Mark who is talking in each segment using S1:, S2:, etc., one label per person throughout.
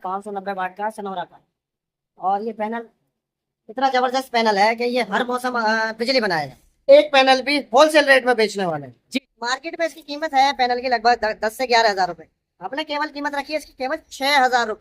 S1: 590 वाट का सनोरा का। और ये पैनल इतना जबरदस्त पैनल है कि ये हर मौसम बिजली बनाएगा। एक पैनल भी होलसेल रेट में बेचने वाले हैं जी। मार्केट में इसकी कीमत है पैनल की लगभग 10 से 11 हज़ार रुपए। आपने केवल कीमत रखी है इसकी केवल 6 हज़ार रुपए।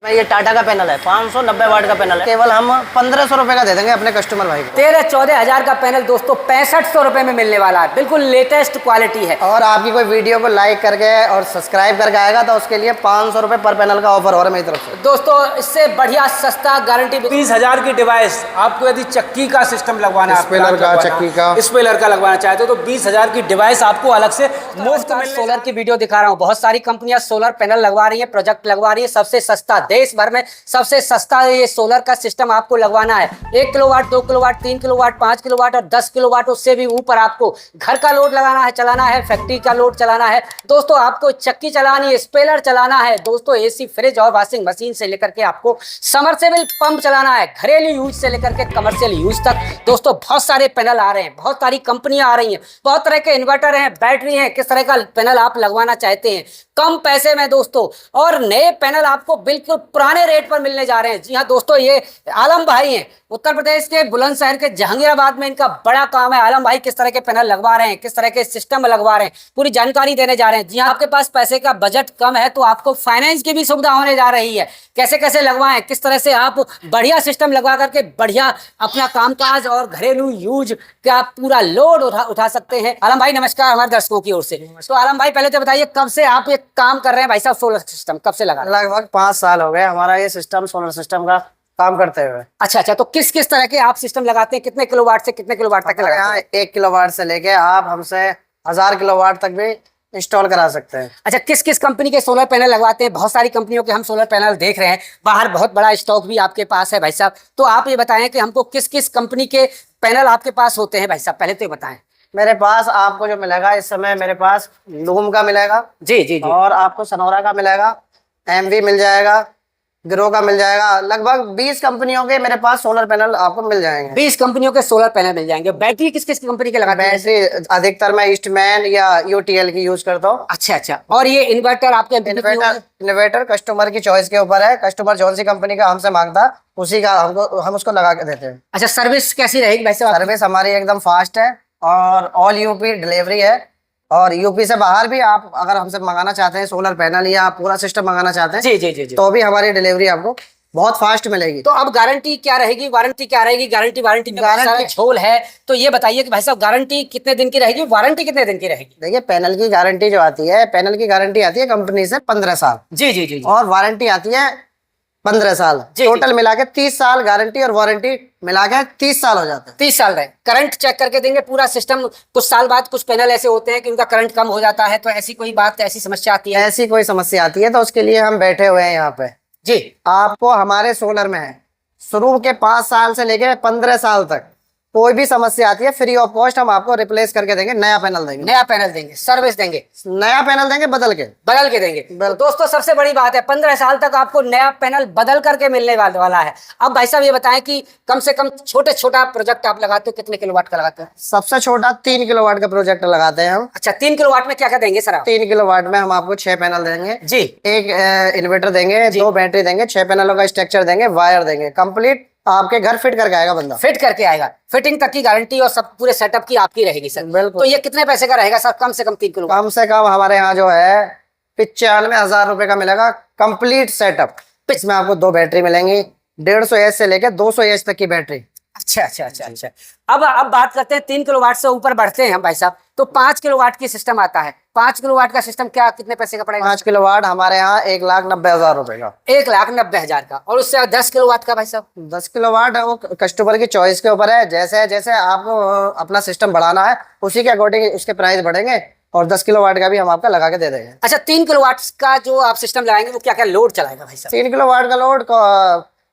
S2: भाई ये टाटा का पैनल है, 590 वाट का पैनल है। केवल हम 1500 रुपए का दे देंगे अपने कस्टमर भाई को।
S3: 13-14 हजार का पैनल दोस्तों 6500 रुपए में मिलने वाला है। बिल्कुल लेटेस्ट क्वालिटी है।
S2: और आपकी कोई वीडियो को लाइक करके और सब्सक्राइब करके आएगा तो उसके लिए 500 रुपए पर पैनल का ऑफर हो रहा है मेरी तरफ से।
S3: दोस्तों इससे बढ़िया सस्ता गारंटी
S4: 20,000 की डिवाइस आपको यदि चक्की का सिस्टम लगवाना है,
S2: स्पेलर का, चक्की का,
S4: स्पेलर का लगवाना चाहते हो तो 20,000 की डिवाइस आपको अलग से मुफ्त में।
S3: सोलर की वीडियो दिखा रहा हूँ। बहुत सारी कंपनियां सोलर पैनल लगवा रही है, प्रोजेक्ट लगवा रही है। सबसे सस्ता देश भर में सबसे सस्ता ये सोलर का सिस्टम आपको लगवाना है। 1 किलोवाट, 2 किलोवाट, 3 किलोवाट, 5 किलोवाट और 10 किलोवाट, उससे भी ऊपर आपको घर का लोड लगाना है, चलाना है, फैक्ट्री का लोड चलाना है दोस्तों, आपको चक्की चलानी है, स्पेलर चलाना है दोस्तों, एसी, फ्रिज और वॉशिंग मशीन से लेकर के आपको समरसेबल पंप चलाना है, घरेलू यूज से लेकर के कमर्शियल यूज तक दोस्तों बहुत सारे पैनल आ रहे हैं, बहुत सारी कंपनियां आ रही हैं, बहुत तरह के इन्वर्टर हैं, बैटरी हैं। किस तरह का पैनल आप लगवाना चाहते हैं कम पैसे में दोस्तों, और नए पैनल आपको बिल्कुल पुराने रेट पर मिलने जा रहे हैं। जी हाँ दोस्तों, ये आलम भाई हैं उत्तर प्रदेश के बुलंदशहर के जहांगीराबाद में, इनका बड़ा काम है। आलम भाई किस तरह के पैनल लगवा रहे हैं, किस तरह के सिस्टम लगवा रहे हैं, पूरी जानकारी देने जा रहे हैं। जी हाँ, आपके पास पैसे का बजट कम है तो आपको फाइनेंस की भी सुविधा होने जा रही है। कैसे कैसे लगवाएं, किस तरह से आप बढ़िया सिस्टम लगवा करके बढ़िया अपना कामकाज और घरेलू यूज का पूरा लोड उठा सकते हैं। आलम भाई नमस्कार हमारे दर्शकों की ओर से। तो आलम भाई पहले तो बताइए कब से आप ये काम कर रहे हैं भाई साहब, सोलर सिस्टम कब से लगा?
S2: लगभग 5 साल हो गए हमारा ये सिस्टम, सोलर सिस्टम का काम करते हुए।
S3: अच्छा, तो किस किस तरह के आप सिस्टम लगाते हैं? कितने किलोवाट से कितने किलोवाट तक लगाते हैं?
S2: 1 किलोवाट से लेके आप हमसे 1000 किलोवाट तक भी इंस्टॉल करा सकते हैं।
S3: अच्छा, किस किस कंपनी के सोलर पैनल लगवाते हैं? बहुत सारी कंपनियों के हम सोलर पैनल देख रहे हैं, बाहर बहुत बड़ा स्टॉक भी आपके पास है भाई साहब। तो आप ये बताएं कि हमको किस किस कंपनी के पैनल आपके पास होते हैं भाई साहब, पहले तो ये बताएं।
S2: मेरे पास आपको जो मिलेगा इस समय, मेरे पास लूम का मिलेगा
S3: जी जी जी,
S2: और आपको सनोरा का मिलेगा, एमवी मिल जाएगा, ग्रो का मिल जाएगा। लगभग 20 कंपनियों के मेरे पास सोलर पैनल आपको मिल जाएंगे।
S3: 20 कंपनियों के सोलर पैनल मिल जाएंगे। बैटरी किस किस कंपनी के लगाते हैं?
S2: बैटरी अधिकतर मैं ईस्टमैन या यूटीएल की यूज करता हूँ।
S3: अच्छा, और ये इन्वर्टर आपके?
S2: इन्वर्टर कस्टमर की चॉइस के ऊपर है। कस्टमर जौन सी कंपनी का हमसे मांगता उसी का हम उसको लगा के देते हैं।
S3: अच्छा, सर्विस कैसी रहेगी भाई साहब?
S2: सर्विस हमारी एकदम फास्ट है और ऑल यूपी डिलीवरी है। और यूपी से बाहर भी आप अगर हमसे मंगाना चाहते हैं सोलर पैनल या पूरा सिस्टम मंगाना चाहते हैं
S3: जी जी जी जी,
S2: तो भी हमारी डिलीवरी आपको बहुत फास्ट मिलेगी।
S3: तो अब गारंटी क्या रहेगी, वारंटी क्या रहेगी? गारंटी वारंटी में बहुत सारा झोल है, तो ये बताइए कि भाई साहब गारंटी कितने दिन की रहेगी, वारंटी कितने दिन की रहेगी?
S2: देखिए, पैनल की गारंटी जो आती है, पैनल की गारंटी आती है कंपनी से 15 साल।
S3: जी जी जी,
S2: और वारंटी आती है 15 साल। टोटल मिला के 30 साल गारंटी और वारंटी मिला के 30 साल हो जाते हैं।
S3: 30 साल रहे। करंट चेक करके देंगे पूरा सिस्टम? कुछ साल बाद कुछ पैनल ऐसे होते हैं कि उनका करंट कम हो जाता है, तो ऐसी कोई बात, ऐसी समस्या आती है?
S2: ऐसी कोई समस्या आती है तो उसके लिए हम बैठे हुए हैं यहाँ पे
S3: जी।
S2: आपको हमारे सोलर में है शुरू के 5 साल से लेके 15 साल तक कोई भी समस्या आती है फ्री ऑफ कॉस्ट हम आपको रिप्लेस करके देंगे, नया पैनल देंगे।
S3: नया पैनल देंगे, सर्विस देंगे,
S2: नया पैनल देंगे बदल के देंगे।
S3: तो दोस्तों सबसे बड़ी बात है 15 साल तक आपको नया पैनल बदल करके मिलने वाला है। अब भाई साहब ये बताएं कि कम से कम छोटा प्रोजेक्ट आप लगाते हो कितने किलोवाट का लगाते हैं?
S2: सबसे छोटा 3 किलोवाट का प्रोजेक्ट लगाते हैं हम।
S3: अच्छा, 3 किलोवाट में क्या क्या देंगे सर आप?
S2: 3 किलोवाट में हम आपको 6 पैनल देंगे
S3: जी,
S2: एक इन्वर्टर देंगे, 2 बैटरी देंगे, 6 पैनलों का स्ट्रक्चर देंगे, वायर देंगे, कंप्लीट आपके घर फिट करके आएगा बंदा।
S3: फिट करके आएगा, फिटिंग तक की गारंटी और सब पूरे सेटअप की आपकी रहेगी सर।
S2: बिल्कुल।
S3: तो ये कितने पैसे का रहेगा सर? कम से कम 3 किलो?
S2: कम से कम हमारे यहाँ जो है 95,000 रुपए का मिलेगा कंप्लीट सेटअप। इसमें आपको 2 बैटरी मिलेंगी, 150 एच से लेकर 200 एच तक की बैटरी।
S3: अच्छा। अब बात करते हैं 3 किलोवाट से ऊपर बढ़ते हैं हम भाई साहब, तो 5 किलोवाट की सिस्टम आता है। 5 किलोवाट का सिस्टम क्या कितने पैसे का पड़ेगा?
S2: 5 किलोवाट हमारे यहाँ 1,90,000 रुपए का।
S3: 1,90,000 का। और उससे 10 किलोवाट का भाई साहब?
S2: 10 किलोवाट है वो कस्टमर की चॉइस के ऊपर है। जैसे जैसे आपको अपना सिस्टम बढ़ाना है उसी के अकॉर्डिंग उसके प्राइस बढ़ेंगे और 10 किलोवाट का भी हम आपका लगा के दे देंगे।
S3: अच्छा, 3 किलोवाट का जो आप सिस्टम लगाएंगे वो क्या क्या लोड चलाएगा भाई साहब?
S2: 3 किलोवाट का लोड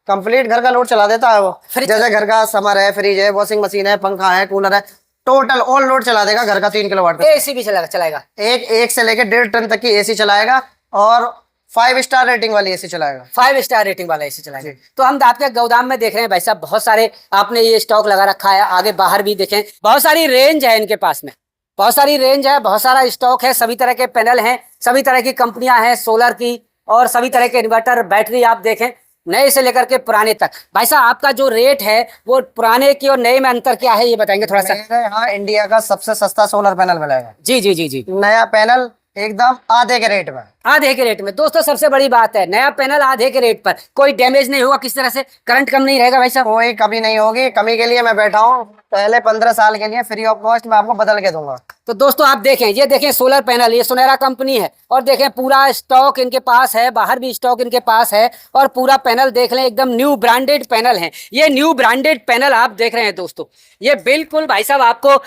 S2: कंप्लीट घर का लोड चला देता है वो। जैसे घर का समर है, फ्रिज है, वॉशिंग मशीन है, पंखा है, कूलर है, टोटल ऑल लोड चला देगा घर का 3 किलोवाट का।
S3: एसी भी चलाएगा? एक
S2: से लेकर 1.5 टन तक की एसी चलाएगा और 5 स्टार रेटिंग वाली एसी चलाएगा।
S3: 5 स्टार रेटिंग वाला एसी चलाएगा। तो हम आपके गोदाम में देख रहे हैं भाई साहब, बहुत सारे आपने ये स्टॉक लगा रखा है, आगे बाहर भी देखें, बहुत सारी रेंज है इनके पास में, बहुत सारी रेंज है, बहुत सारा स्टॉक है, सभी तरह के पैनल हैं, सभी तरह की कंपनियां हैं सोलर की और सभी तरह के इन्वर्टर बैटरी आप देखें, नए से लेकर के पुराने तक। भाई साहब आपका जो रेट है वो पुराने की और नए में अंतर क्या है ये बताएंगे थोड़ा सा।
S2: मेरे यहाँ इंडिया का सबसे सस्ता सोलर पैनल मिलेगा।
S3: जी जी जी जी।
S2: नया पैनल एकदम आधे के रेट में।
S3: आधे के रेट में दोस्तों, सबसे बड़ी बात है नया पैनल आधे के रेट पर, कोई डैमेज नहीं होगा किस तरह से, करंट कम नहीं रहेगा भाई साहब।
S2: कोई कमी नहीं होगी, कमी के लिए मैं बैठा हूँ, पहले 15 साल के लिए फ्री ऑफ कॉस्ट मैं आपको बदल के दूंगा।
S3: तो दोस्तों आप देखें, ये देखें सोलर पैनल, ये सोनेरा कंपनी है और देखें पूरा स्टॉक इनके पास है, बाहर भी स्टॉक इनके पास है और पूरा पैनल देख लें, एकदम न्यू ब्रांडेड पैनल है। ये न्यू ब्रांडेड पैनल आप देख रहे हैं दोस्तों, ये बिल्कुल भाई साहब आपको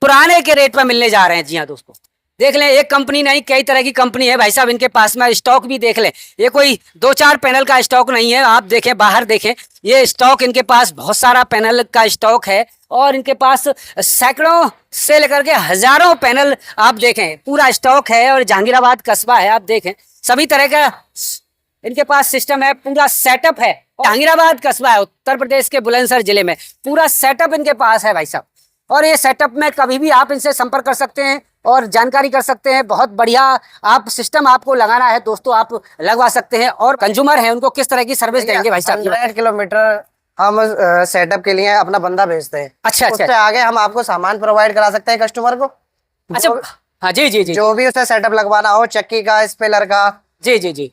S3: पुराने के रेट पर मिलने जा रहे हैं। जी हाँ दोस्तों, देख लें, एक कंपनी नहीं कई तरह की कंपनी है भाई साहब इनके पास में। स्टॉक भी देख लें, ये कोई 2-4 पैनल का स्टॉक नहीं है, आप देखें बाहर देखें, ये स्टॉक इनके पास बहुत सारा पैनल का स्टॉक है और इनके पास सैकड़ों से लेकर के हजारों पैनल आप देखें पूरा स्टॉक है। और जहांगीराबाद कस्बा है, आप देखें सभी तरह का इनके पास सिस्टम है, पूरा सेटअप है। जहांगीराबाद कस्बा है उत्तर प्रदेश के बुलंदशहर जिले में, पूरा सेटअप इनके पास है भाई साहब। और ये सेटअप में कभी भी आप इनसे संपर्क कर सकते हैं और जानकारी कर सकते हैं। बहुत बढ़िया आप सिस्टम आपको लगाना है दोस्तों, आप लगवा सकते हैं। और कंज्यूमर है उनको किस तरह की सर्विस देंगे भाई साहब?
S2: 100 किलोमीटर हम सेटअप के लिए अपना बंदा भेजते हैं।
S3: अच्छा
S2: उससे आगे हम आपको सामान प्रोवाइड करा सकते हैं कस्टमर को।
S3: अच्छा, हाँ जी जी जी,
S2: जो भी उसे सेटअप लगवाना हो, चक्की का, स्पेलर का,
S3: जी जी जी,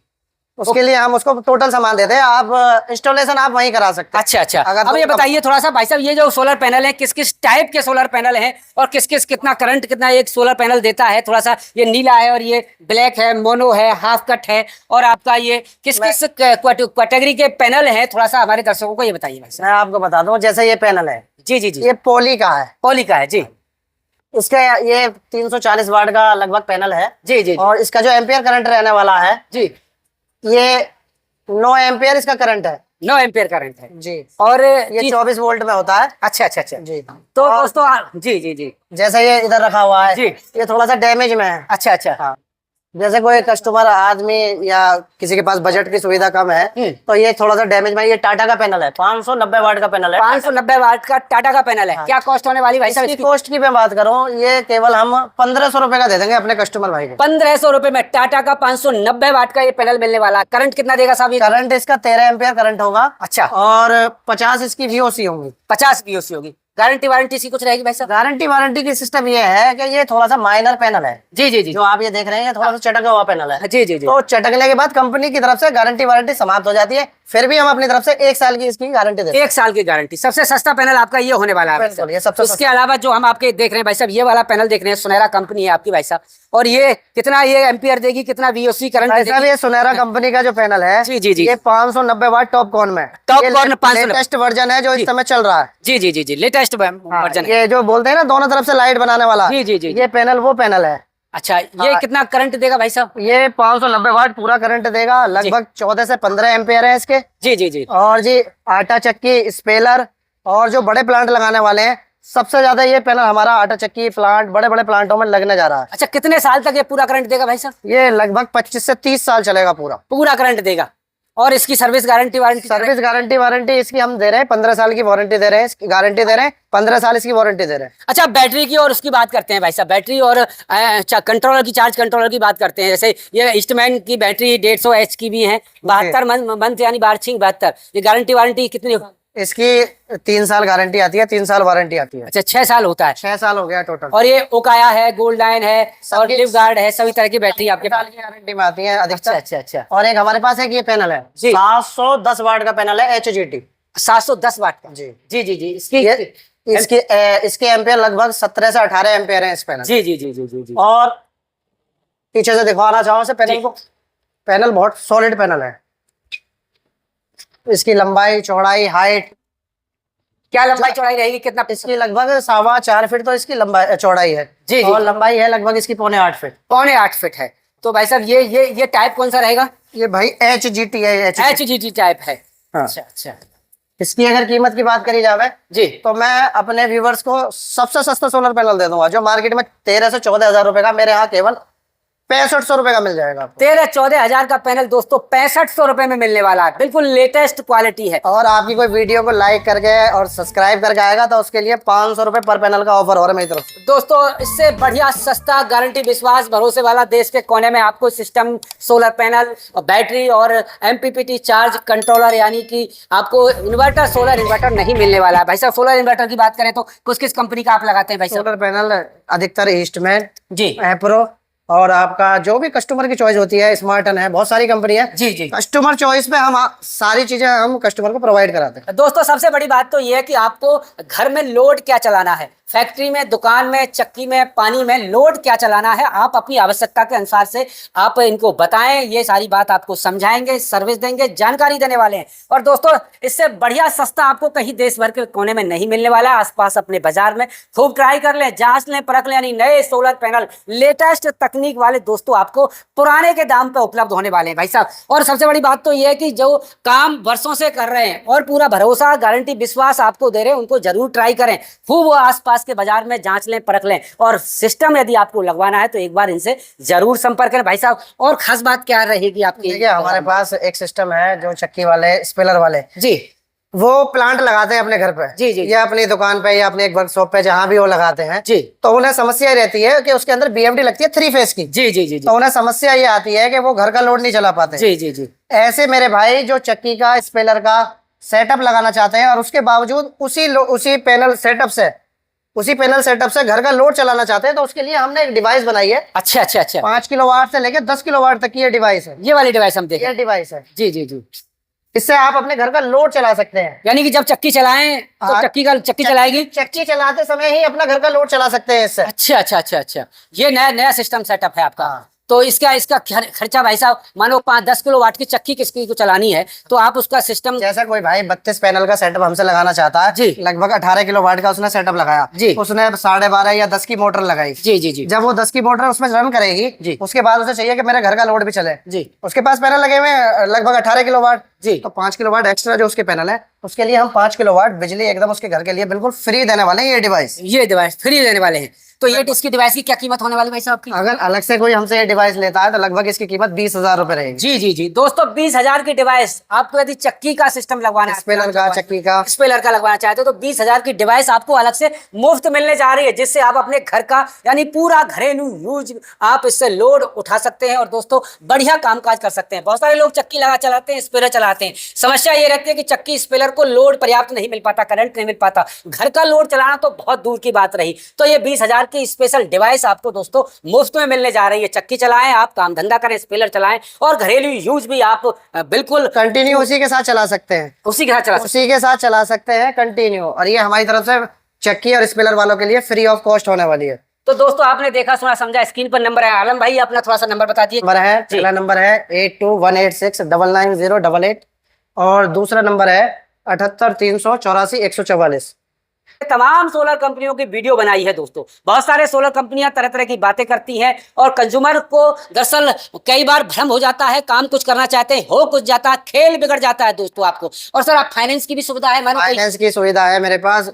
S2: उसके लिए हम उसको टोटल सामान देते हैं। आप इंस्टॉलेशन आप वहीं करा सकते हैं।
S3: अच्छा अच्छा।
S2: अगर
S3: अब ये बताइए थोड़ा सा भाई साहब, ये जो सोलर पैनल है किस किस टाइप के सोलर पैनल हैं और किस किस कितना करंट कितना एक सोलर पैनल देता है? थोड़ा सा, ये नीला है और ये ब्लैक है, मोनो है, हाफ कट है, और आपका ये किस किस कैटेगरी के पैनल है, थोड़ा सा हमारे दर्शकों को ये बताइए भाई साहब।
S2: मैं आपको बता दूं, जैसे ये पैनल है,
S3: जी जी जी,
S2: ये पोली का है,
S3: पॉली का है जी
S2: इसका ये 340 वाट का लगभग पैनल है
S3: जी जी
S2: और इसका जो एम्पियर करंट रहने वाला है,
S3: जी,
S2: ये 9 एम्पियर इसका करंट है
S3: 9 एम्पियर करंट है
S2: जी।
S3: और
S2: ये
S3: जी,
S2: 24 वोल्ट में होता है
S3: अच्छा अच्छा अच्छा
S2: जी।
S3: तो दोस्तों जी जी जी,
S2: जैसे ये इधर रखा हुआ है
S3: जी।
S2: ये थोड़ा सा डैमेज में है।
S3: अच्छा अच्छा,
S2: हाँ, जैसे कोई कस्टमर आदमी या किसी के पास बजट की सुविधा कम है तो ये थोड़ा सा डैमेज में। ये टाटा का पैनल है, 590 वाट का पैनल है,
S3: 590 वाट का टाटा का पैनल है। क्या कॉस्ट होने वाली भाई साहब
S2: इसकी
S3: इसकी?
S2: कॉस्ट की मैं बात करूं, ये केवल हम 1500 रुपए का दे देंगे अपने कस्टमर भाई को।
S3: 1500 रुपए में टाटा का 590 वाट का ये पैनल मिलने वाला है। करंट कितना देगा साहब ये?
S2: करंट इसका 13 एम्पियर करंट होगा।
S3: अच्छा,
S2: और 50 इसकी VOC होंगी।
S3: 50 पीओसी होगी। गारंटी वारंटी इसकी कुछ रहेगी भाई साहब?
S2: गारंटी वारंटी की सिस्टम ये है कि ये थोड़ा सा माइनर पैनल है।
S3: जी जी जी,
S2: जो आप ये देख रहे हैं, ये थोड़ा सा चटका हुआ पैनल है।
S3: जी जी जी,
S2: तो चटकने के बाद कंपनी की तरफ से गारंटी वारंटी समाप्त हो जाती है, फिर भी हम अपनी तरफ से 1 साल की इसकी गारंटी देते हैं।
S3: 1 साल की गारंटी। सबसे सस्ता पैनल आपका ये होने वाला है भाई
S2: बिल्कुल,
S3: साहब।
S2: ये सबसे
S3: उसके अलावा जो हम आपके देख रहे हैं भाई साहब, ये वाला पैनल देख रहे हैं, सुनहरा कंपनी है आपकी भाई साहब, और ये कितना ये एम्पियर देगी, कितना VOC करंट
S2: भाई साहब, ये सुनहरा कंपनी का जो पैनल है,
S3: जी जी जी,
S2: ये 590 वाट टॉप कॉर्न में,
S3: टॉप कॉर्न 590
S2: लेटेस्ट वर्जन है जो इस समय चल रहा है।
S3: जी जी जी जी, लेटेस्ट वर्जन है।
S2: ये जो बोलते हैं ना दोनों तरफ से लाइट बनाने वाला,
S3: जी जी जी,
S2: ये पैनल वो पैनल है।
S3: अच्छा, ये कितना करंट देगा भाई साहब?
S2: ये 590 वाट पूरा करंट देगा, लगभग 14 से 15 एम्पियर है इसके।
S3: जी जी जी,
S2: और जी आटा चक्की, स्पेलर और जो बड़े प्लांट लगाने वाले हैं, सबसे ज्यादा ये पैनल हमारा आटा चक्की प्लांट, बड़े बड़े प्लांटों में लगने जा रहा है।
S3: अच्छा, कितने साल तक ये पूरा करंट देगा भाई साहब?
S2: ये लगभग 25 से 30 साल चलेगा पूरा
S3: करंट देगा। और इसकी service guarantee warranty?
S2: Service guarantee warranty इसकी हम दे रहे हैं 15 साल की वारंटी दे रहे हैं, इसकी गारंटी दे रहे हैं, 15 साल इसकी वारंटी दे रहे हैं।
S3: अच्छा, बैटरी की और उसकी बात करते हैं भाई साहब, बैटरी और कंट्रोलर की, चार्ज कंट्रोलर की बात करते हैं। जैसे ये ईस्टमैन की बैटरी 150 H की भी है, 72 मंथ यानी वार्षिक 72। ये गारंटी वारंटी कितनी?
S2: इसकी 3 साल गारंटी आती है, 3 साल वारंटी आती है।
S3: अच्छा, 6 साल होता है।
S2: 6 साल हो गया टोटल।
S3: और ये ओकाया है, गोल्ड लाइन है और लिव गार्ड है, सभी तरह की बैटरी आपके पास?
S2: साल की गारंटी में आती है अधिकतर।
S3: अच्छा अच्छा अच्छा,
S2: और एक हमारे पास एक ये पैनल है,
S3: जी।
S2: 710 वाट का पैनल है, HGT।
S3: 710 वाट का?
S2: जी
S3: जी जी जी, इसकी
S2: इसके एम्पियर लगभग 17 से 18 एम्पियर है इस पैनल।
S3: जी जी जी जी जी जी,
S2: और पीछे से दिखाना चाहो से पैनल को, पैनल बहुत सॉलिड पैनल है। इसकी लंबाई, चौड़ाई, हाइट,
S3: क्या लंबाई चौड़ाई रहेगी, कितना?
S2: इसकी लगभग 4.25 फीट तो इसकी लंबाई चौड़ाई है
S3: जी,
S2: और लंबाई है लगभग इसकी 7.25 फीट।
S3: 7.25 फीट है। तो भाई साहब ये टाइप कौन सा रहेगा?
S2: ये भाई HGT है,
S3: HGT टाइप है।
S2: हाँ।
S3: अच्छा अच्छा
S2: इसकी अगर कीमत की बात करी जाए
S3: जी,
S2: तो मैं अपने व्यूवर्स को सबसे सस्ता सोलर पैनल दे दूंगा, जो मार्केट में 13 से 14 हजार रुपए का, मेरे यहाँ केवल ₹6500 का मिल जाएगा आपको।
S3: 13-14 हजार का पैनल दोस्तों 6500 रुपए में मिलने वाला है, बिल्कुल लेटेस्ट क्वालिटी है।
S2: और आपकी कोई वीडियो को लाइक करके और सब्सक्राइब करके आएगा तो उसके लिए ₹500 पर पैनल का ऑफर हो रहा है मेरी तरफ से।
S3: दोस्तों इससे बढ़िया सस्ता गारंटी विश्वास भरोसे वाला देश के कोने में आपको सिस्टम, सोलर पैनल और बैटरी और एमपीपीटी चार्ज कंट्रोलर यानी कि आपको इन्वर्टर, सोलर इन्वर्टर नहीं मिलने वाला है। भाई साहब सोलर इन्वर्टर की बात करें तो किस कंपनी का आप लगाते हैं भाई साहब?
S2: सोलर पैनल अधिकतर ईस्टमैन,
S3: जी
S2: एप्रो और आपका जो भी कस्टमर की चॉइस होती है, स्मार्टन है, बहुत सारी कंपनी है।
S3: जी जी
S2: कस्टमर चॉइस पे हम सारी चीजें हम कस्टमर को प्रोवाइड कराते हैं।
S3: दोस्तों सबसे बड़ी बात तो ये है कि आपको घर में लोड क्या चलाना है, फैक्ट्री में, दुकान में, चक्की में, पानी में लोड क्या चलाना है, आप अपनी आवश्यकता के अनुसार से आप इनको बताएं, ये सारी बात आपको समझाएंगे, सर्विस देंगे, जानकारी देने वाले हैं। और दोस्तों इससे बढ़िया सस्ता आपको कहीं देश भर के कोने में नहीं मिलने वाला। आसपास अपने बाजार में खूब ट्राई कर लें, जांच लें, परख लें, यानी नए सोलर पैनल लेटेस्ट तकनीक वाले दोस्तों आपको पुराने के दाम पे उपलब्ध होने वाले हैं भाई साहब। और सबसे बड़ी बात तो यह है कि जो काम वर्षों से कर रहे हैं और पूरा भरोसा, गारंटी, विश्वास आपको दे रहे हैं, उनको जरूर ट्राई करें, खूब आसपास के बाजार में जांच लें, परख लें। और सिस्टम यदि आपको लगवाना है तो एक बार इनसे जरूर संपर्क करें भाई साहब। और खास बात क्या रहेगी आपकी?
S2: देखिए हमारे पास एक सिस्टम है जो चक्की वाले, स्पेलर वाले
S3: जी,
S2: वो प्लांट लगाते हैं अपने घर पे,
S3: जी, जी।
S2: या अपनी दुकान पे या अपने एक वर्कशॉप पे, जहां भी वो लगाते हैं
S3: जी।
S2: तो उन्हें समस्या ये रहती है कि उसके अंदर बीएमडी लगती है 3 फेज की।
S3: जी जी जी जी
S2: तो उन्हें समस्या ये आती है कि वो घर का लोड नहीं चला पाते।
S3: जी जी जी
S2: ऐसे मेरे भाई जो चक्की का, स्पेलर का सेटअप लगाना चाहते हैं और उसके बावजूद उसी पैनल सेटअप से घर का लोड चलाना चाहते हैं, तो उसके लिए हमने एक डिवाइस बनाई है।
S3: अच्छा अच्छा अच्छा,
S2: 5 किलोवाट से लेकर 10 किलोवाट तक की ये डिवाइस है।
S3: ये वाली डिवाइस हम देखें।
S2: ये डिवाइस है,
S3: जी जी जी,
S2: इससे आप अपने घर का लोड चला सकते हैं।
S3: यानी कि जब चक्की चलाएं तो
S2: हाँ।
S3: चक्की चलाएगी।
S2: चक्की चलाते समय ही अपना घर का लोड चला सकते हैं इससे।
S3: अच्छा अच्छा अच्छा अच्छा, ये नया सिस्टम सेटअप है आपका।
S2: हाँ।
S3: तो इसका खर्चा भाई साहब, मानो 5-10 किलो वाट की चक्की किसकी को चलानी है तो आप उसका सिस्टम,
S2: जैसा कोई भाई 32 पैनल का सेटअप हमसे लगाना चाहता है
S3: जी,
S2: लगभग 18 किलोवाट का उसने सेटअप लगाया
S3: जी,
S2: उसने 12.5 या 10 की मोटर लगाई
S3: जी जी जी,
S2: जब वो 10 की मोटर उसमें रन करेगी
S3: जी,
S2: उसके बाद उसे चाहिए कि मेरे घर का लोड भी चले
S3: जी,
S2: उसके पास पैनल लगे हुए हैं लगभग 18 किलोवाट
S3: जी,
S2: तो 5 किलोवाट एक्स्ट्रा जो उसके पैनल है उसके लिए हम 5 किलोवाट बिजली एकदम उसके घर के लिए बिल्कुल फ्री देने वाले हैं। ये डिवाइस
S3: फ्री देने वाले हैं। तो ये इसकी डिवाइस की क्या कीमत होने वाली भाई साहब की?
S2: अगर अलग से कोई हमसे ये डिवाइस लेता है तो लगभग इसकी कीमत 20,000 रुपए रहेगी।
S3: जी जी जी दोस्तों, 20,000 की डिवाइस आपको यदि चक्की का सिस्टम लगवाना है,
S2: स्पेलर का, चक्की का,
S3: स्पेलर का लगवाना चाहते हो तो 20,000 की डिवाइस आपको अलग से मुफ्त मिलने जा रही है, जिससे आप अपने घर का यानी पूरा घरेलू यूज आप इससे लोड उठा सकते हैं और दोस्तों बढ़िया कामकाज कर सकते हैं। बहुत सारे लोग चक्की लगा चलाते हैं, स्पेलर चलाते हैं, समस्या ये रहती है कि चक्की स्पेलर को लोड पर्याप्त नहीं मिल पाता, करंट नहीं मिल पाता, घर का लोड चलाना तो बहुत दूर की बात रही। तो ये 20,000 की स्पेशल डिवाइस आपको दोस्तों मुफ्त में मिलने जा रही है। चक्की चलाएं, आप काम धंधा करें, स्पेलर चलाएं और घरेलू यूज भी आप बिल्कुल
S2: कंटिन्यू उसी के साथ चला सकते हैं,
S3: उसी के साथ चला
S2: सकते हैं कंटिन्यू। और ये हमारी तरफ से चक्की और स्पेलर वालों के लिए फ्री ऑफ कॉस्ट होने वाली है।
S3: तो दोस्तों आपने देखा सुना समझा, स्क्रीन पर नंबर है। आलम भाई अपना थोड़ा सा नंबर बता दीजिए।
S2: पहला नंबर है 8218699088 और दूसरा नंबर है 78384144।
S3: तमाम सोलर कंपनियों की वीडियो बनाई है दोस्तों। बहुत सारे सोलर कंपनियां तरह तरह की बातें करती हैं और कंज्यूमर को दरअसल कई बार भ्रम हो जाता है, काम कुछ करना चाहते हैं, हो कुछ जाता है, खेल बिगड़ जाता है दोस्तों आपको। और सर आप फाइनेंस की भी सुविधा है?
S2: फाइनेंस की सुविधा है मेरे पास।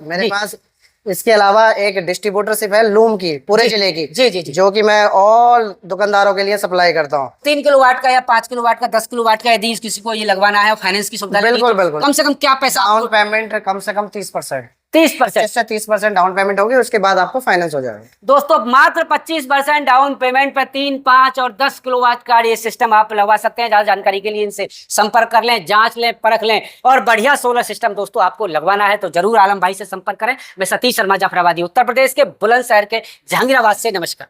S2: इसके अलावा एक डिस्ट्रीब्यूटरशिप है लूम की, पूरे जिले की,
S3: जी जी जी,
S2: जो कि मैं ऑल दुकानदारों के लिए सप्लाई करता हूँ।
S3: 3 किलोवाट का या 5 किलोवाट का, 10 किलोवाट का यदि किसी को ये लगवाना है और फाइनेंस की सुविधा,
S2: बिल्कुल बिल्कुल।
S3: कम से कम क्या पैसा?
S2: डाउन पेमेंट कम से कम 30%।
S3: 30%
S2: डाउन पेमेंट होगी, उसके बाद आपको फाइनेंस हो जाएगा।
S3: दोस्तों मात्र 25% डाउन पेमेंट पर 3, 5 और 10 किलोवाट का ये सिस्टम आप लगवा सकते हैं। ज्यादा जानकारी के लिए इनसे संपर्क कर लें, जांच लें, परख लें और बढ़िया सोलर सिस्टम दोस्तों आपको लगवाना है तो जरूर आलम भाई से संपर्क करें। मैं सतीश शर्मा, जाफराबादी, उत्तर प्रदेश के बुलंदशहर के जहांगीराबाद से। नमस्कार।